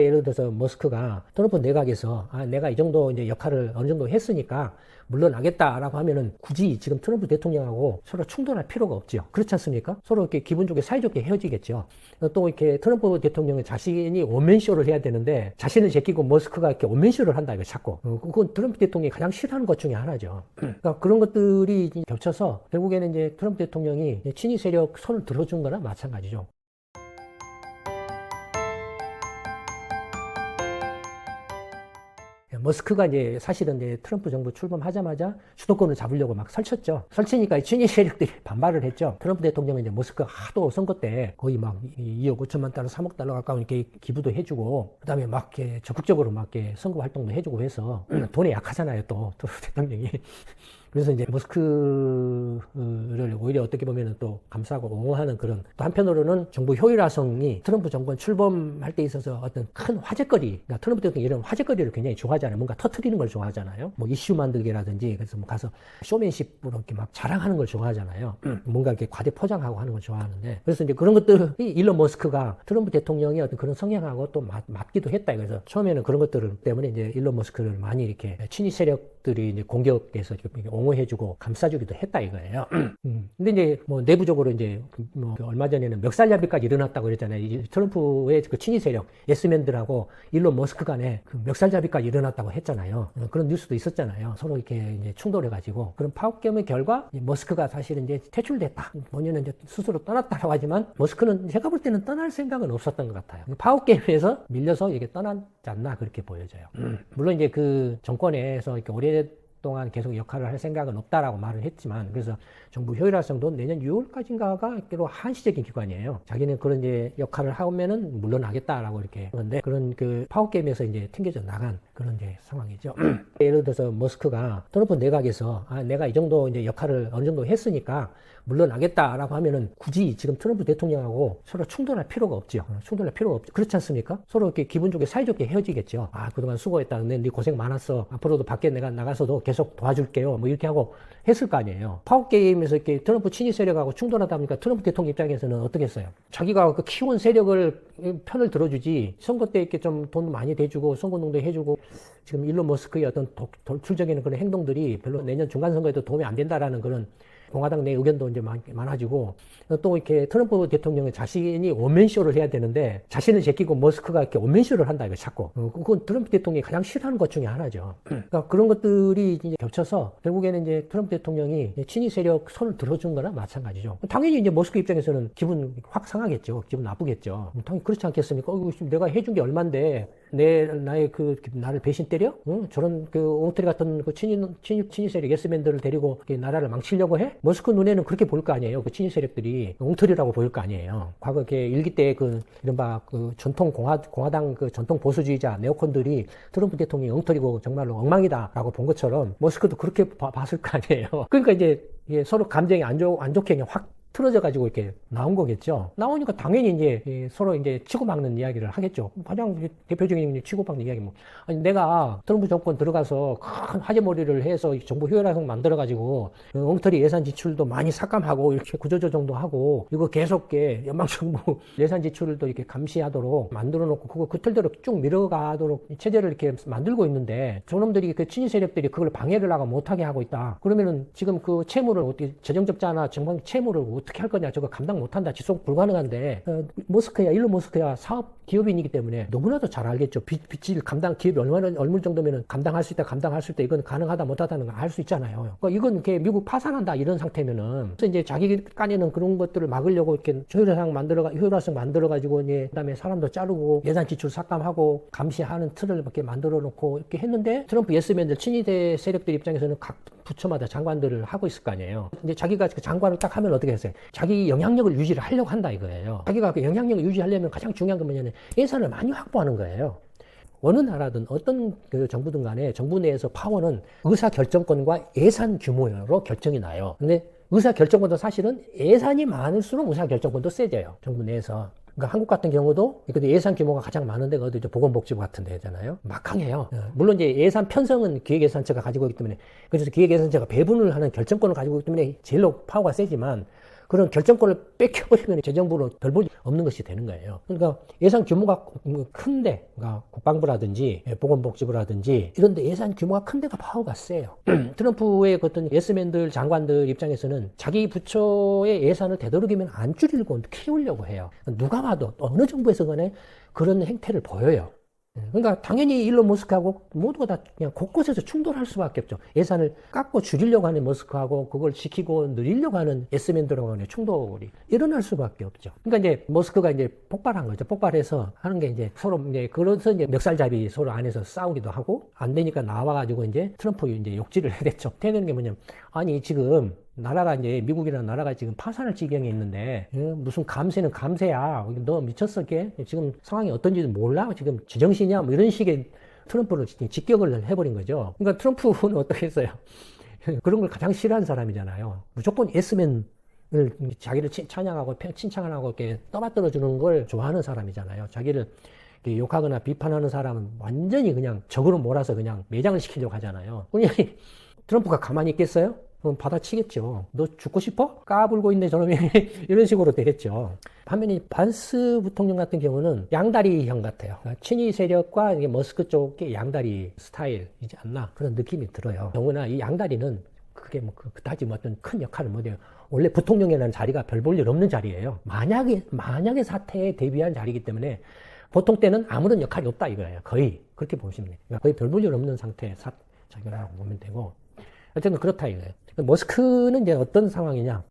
예를 들어서 머스크가 트럼프 내각에서 내가 이 정도 이제 역할을 어느 정도 했으니까 물러나겠다라고 하면은 굳이 지금 트럼프 대통령하고 서로 충돌할 필요가 없죠. 그렇지 않습니까? 서로 이렇게 기분 좋게 사이좋게 헤어지겠죠. 또 이렇게 트럼프 대통령은 자신이 원맨쇼를 해야 되는데 자신을 제끼고 머스크가 이렇게 원맨쇼를 한다 이거 자꾸. 그건 트럼프 대통령이 가장 싫어하는 것 중에 하나죠. 그러니까 그런 것들이 겹쳐서 결국에는 이제 트럼프 대통령이 친위 세력 손을 들어준 거나 마찬가지죠. 머스크가 이제 사실은 이제 트럼프 정부 출범하자마자 주도권을 잡으려고 막 설쳤죠. 설치니까 친위 세력들이 반발을 했죠. 트럼프 대통령은 이제 머스크가 하도 선거 때 거의 막 2억 5천만 달러, 3억 달러 가까운 이렇게 기부도 해주고, 그 다음에 막 이렇게 적극적으로 막 이렇게 선거 활동도 해주고 해서 돈에 약하잖아요, 또 트럼프 대통령이. 그래서 이제 머스크를 오히려 어떻게 보면은 또 감싸고 옹호하는 그런, 또 한편으로는 정부 효율화성이 트럼프 정권 출범할 때 있어서 어떤 큰 화제거리, 그러니까 트럼프 대통령이 이런 화제거리를 굉장히 좋아하잖아요. 뭔가 터트리는 걸 좋아하잖아요. 뭐 이슈 만들기라든지, 그래서 뭐 가서 쇼맨십으로 이렇게 막 자랑하는 걸 좋아하잖아요. 뭔가 이렇게 과대 포장하고 하는 걸 좋아하는데, 그래서 이제 그런 것들이 일론 머스크가 트럼프 대통령의 어떤 그런 성향하고 또 맞기도 했다. 그래서 처음에는 그런 것들 때문에 이제 일론 머스크를 많이 이렇게 친위 세력들이 이제 공격해서 옹호해주고 감싸주기도 했다 이거예요. 근데 이제 뭐 내부적으로 이제 그 얼마 전에는 멱살잡이까지 일어났다고 그랬잖아요. 이 트럼프의 그 친위 세력 예스맨들하고 일론 머스크 간에 그 멱살잡이까지 일어났다고 했잖아요. 그런 뉴스도 있었잖아요. 서로 이렇게 이제 충돌해가지고. 그런 파업겸의 결과 머스크가 사실은 이제 퇴출됐다. 본인은 이제 스스로 떠났다고 하지만 머스크는 제가 볼 때는 떠날 생각은 없었던 것 같아요. 파업겸에서 밀려서 이게 떠났지 않나 그렇게 보여져요. 물론 이제 그 정권에서 이렇게 오랫동안 계속 역할을 할 생각은 없다라고 말을 했지만, 그래서 정부 효율화성도 내년 6월까지인가가 한시적인 기관이에요. 자기는 그런 이제 역할을 하면은 물러나겠다라고 이렇게 그런데 그런 그 파워게임에서 이제 튕겨져 나간 그런 이제 상황이죠. 예를 들어서 머스크가 트럼프 내각에서 내가 이 정도 이제 역할을 어느 정도 했으니까 물러나겠다라고 하면은 굳이 지금 트럼프 대통령하고 서로 충돌할 필요가 없죠. 충돌할 필요가 없죠. 그렇지 않습니까? 서로 이렇게 기분 좋게 사이좋게 헤어지겠죠. 그동안 수고했다. 네 고생 많았어. 앞으로도 밖에 내가 나가서도 계속 도와줄게요. 뭐 이렇게 하고 했을 거 아니에요. 파워게임에서 이렇게 트럼프 친위 세력하고 충돌하다 보니까 트럼프 대통령 입장에서는 어떻게 했어요? 자기가 그 키운 세력을 편을 들어주지, 선거 때 이렇게 좀 돈 많이 대주고 선거운동도 해주고, 지금 일론 머스크의 어떤 돌출적인 그런 행동들이 별로 내년 중간선거에도 도움이 안 된다라는 그런 공화당 내 의견도 이제 많아지고, 또 이렇게 트럼프 대통령은 자신이 원맨쇼를 해야 되는데 자신을 제끼고 머스크가 이렇게 원맨쇼를 한다 이거 자꾸. 그건 트럼프 대통령이 가장 싫어하는 것 중에 하나죠. 그러니까 그런 것들이 이제 겹쳐서 결국에는 이제 트럼프 대통령이 친위 세력 손을 들어준 거나 마찬가지죠. 당연히 이제 머스크 입장에서는 기분 확 상하겠죠. 기분 나쁘겠죠. 당연히 그렇지 않겠습니까? 내가 해준 게 얼만데 나의 나를 배신 때려? 저런 그 엉터리 같은 그 친위 세력 예스맨들을 데리고 나라를 망치려고 해? 머스크 눈에는 그렇게 보일 거 아니에요. 그 친위 세력들이 엉터리라고 보일 거 아니에요. 과거 이렇게 일기 때 이른바 전통 공화당 그 전통 보수주의자 네오콘들이 트럼프 대통령이 엉터리고 정말로 엉망이다라고 본 것처럼 머스크도 그렇게 봤을 거 아니에요. 그러니까 이제 서로 감정이 안 좋게 그냥 확 틀어져가지고 이렇게 나온 거겠죠. 나오니까 당연히 이제 서로 이제 치고받는 이야기를 하겠죠. 가장 대표적인 치고받는 이야기 아니 내가 트럼프 정권 들어가서 큰 화제몰이를 해서 정부 효율화성 만들어가지고 엉터리 예산 지출도 많이 삭감하고 이렇게 구조조정도 하고 이거 계속 연방정부 예산 지출도 이렇게 감시하도록 만들어놓고 그거 그 틀대로 쭉 밀어가도록 체제를 이렇게 만들고 있는데 저놈들이 그 친위 세력들이 그걸 방해를 못하게 하고 있다. 그러면은 지금 그 채무를 어떻게 재정적자나 정방 채무를 어떻게 할 거냐, 저거 감당 못한다, 지속 불가능한데, 일론 머스크야 사업 기업인이기 때문에 너무나도 잘 알겠죠. 빚을 기업이 얼마 정도면 감당할 수 있다, 이건 가능하다, 못하다는 걸 알 수 있잖아요. 그러니까 이건 이렇게 미국 파산한다 이런 상태면은, 그래서 이제 자기 간에는 그런 것들을 막으려고 이렇게 효율화성 만들어가지고 그다음에 사람도 자르고 예산 지출 삭감하고 감시하는 틀을 이렇게 만들어 놓고 이렇게 했는데, 트럼프 예스맨들 친위대 세력들 입장에서는 각 부처마다 장관들을 하고 있을 거 아니에요. 근데 자기가 그 장관을 딱 하면 어떻게 했어요? 자기 영향력을 유지를 하려고 한다 이거예요. 자기가 그 영향력을 유지하려면 가장 중요한 건 뭐냐면 예산을 많이 확보하는 거예요. 어느 나라든 어떤 그 정부든 간에 정부 내에서 파워는 의사결정권과 예산 규모로 결정이 나요. 근데 의사결정권도 사실은 예산이 많을수록 의사결정권도 세져요. 정부 내에서. 그러니까 한국 같은 경우도 예산 규모가 가장 많은 데가 어디죠? 보건복지부 같은 데잖아요. 막강해요. 물론 이제 예산 편성은 기획예산처가 가지고 있기 때문에, 그래서 기획예산처가 배분을 하는 결정권을 가지고 있기 때문에 제일로 파워가 세지만, 그런 결정권을 뺏겨버리면 재정부로 별 볼 일 없는 것이 되는 거예요. 그러니까 예산 규모가 큰데, 그러니까 국방부라든지 보건복지부라든지 이런 데 예산 규모가 큰 데가 파워가 세요. 트럼프의 어떤 예스맨들, 장관들 입장에서는 자기 부처의 예산을 되도록이면 안 줄이려고 키우려고 해요. 누가 봐도 어느 정부에서 간에 그런 행태를 보여요. 그러니까 당연히 일론 머스크하고 모두가 다 그냥 곳곳에서 충돌할 수밖에 없죠. 예산을 깎고 줄이려고 하는 머스크하고 그걸 지키고 늘리려고 하는 예스맨들하고 간의 충돌이 일어날 수밖에 없죠. 그러니까 이제 머스크가 이제 폭발한 거죠. 폭발해서 하는 게 이제 서로 이제 그래서 이제 멱살잡이 서로 안에서 싸우기도 하고 안 되니까 나와가지고 이제 트럼프 이제 욕지를 해댔죠. 되는 게 뭐냐면 아니 지금 나라가 이제 미국이라는 나라가 지금 파산할 지경에 있는데 무슨 감세는 감세야. 너 미쳤어 걔? 지금 상황이 어떤지도 몰라? 지금 제정신이야? 뭐 이런 식의 트럼프를 직격을 해버린 거죠. 그러니까 트럼프는 어떻게 했어요? 그런 걸 가장 싫어하는 사람이잖아요. 무조건 예스맨을 자기를 찬양하고 칭찬하고 이렇게 떠받들어 주는 걸 좋아하는 사람이잖아요. 자기를 욕하거나 비판하는 사람은 완전히 그냥 적으로 몰아서 그냥 매장을 시키려고 하잖아요. 그냥 트럼프가 가만히 있겠어요? 그럼 받아치겠죠. 너 죽고 싶어? 까불고 있네 저놈이. 이런 식으로 되겠죠. 반면에 반스 부통령 같은 경우는 양다리형 같아요. 친위 세력과 머스크 쪽의 양다리 스타일이지 않나 그런 느낌이 들어요. 더구나 이 양다리는 그게 뭐 그다지 뭐 어떤 큰 역할을 못해요. 원래 부통령이라는 자리가 별 볼 일 없는 자리예요. 만약의 사태에 대비한 자리이기 때문에 보통 때는 아무런 역할이 없다 이거예요. 거의 그렇게 보시면 돼요. 그러니까 거의 별 볼 일 없는 상태의 자리라고 보면 되고. 어쨌든 그렇다 이거예요. 머스크는 이제 어떤 상황이냐.